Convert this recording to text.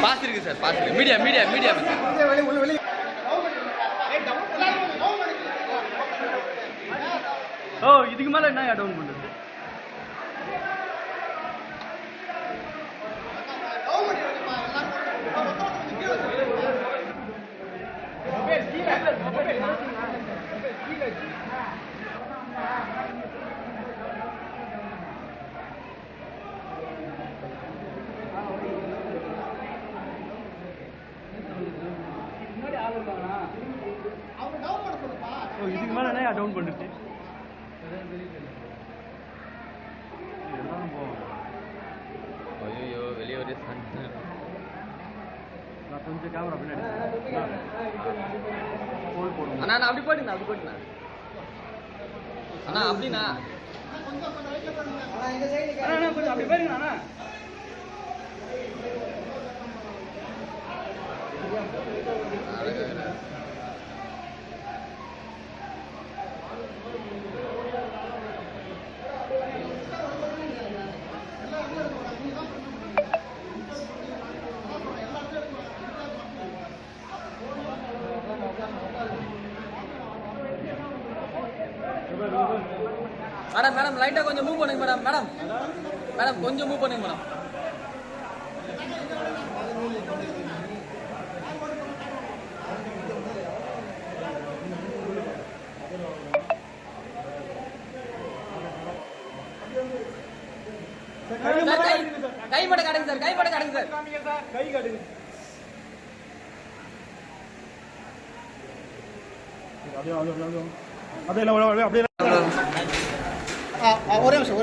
Pass இருக்கு sir, pass இருக்கு. Media media media ஓ, இதுக்கு மேல என்ன டவுன் பண்றது? இதுக்கு மேல என்ன டவுன் பண்ணுச்சு? ஐயோ, வெளியே ஒரு கொஞ்சம் கேமரா பின்னாடி அண்ணா, நான் அப்படி போட்டுங்க, அப்படி போட்டுங்க அண்ணா, அப்படின்னா கொஞ்சம் அப்படி போயிருங்க அண்ணா. மேடம் மேடம் லைட்டா கொஞ்சம் மூவ் பண்ணுங்க மேடம். மேடம் மேடம் கொஞ்சம் மூவ் பண்ணுங்க மேடம். கை மட்டும் காட்டுங்க சார், கை மட்டும் காட்டுங்க சார், கை காட்டுங்க. அப்படியே அப்படியே ஒரே நிமிஷம்.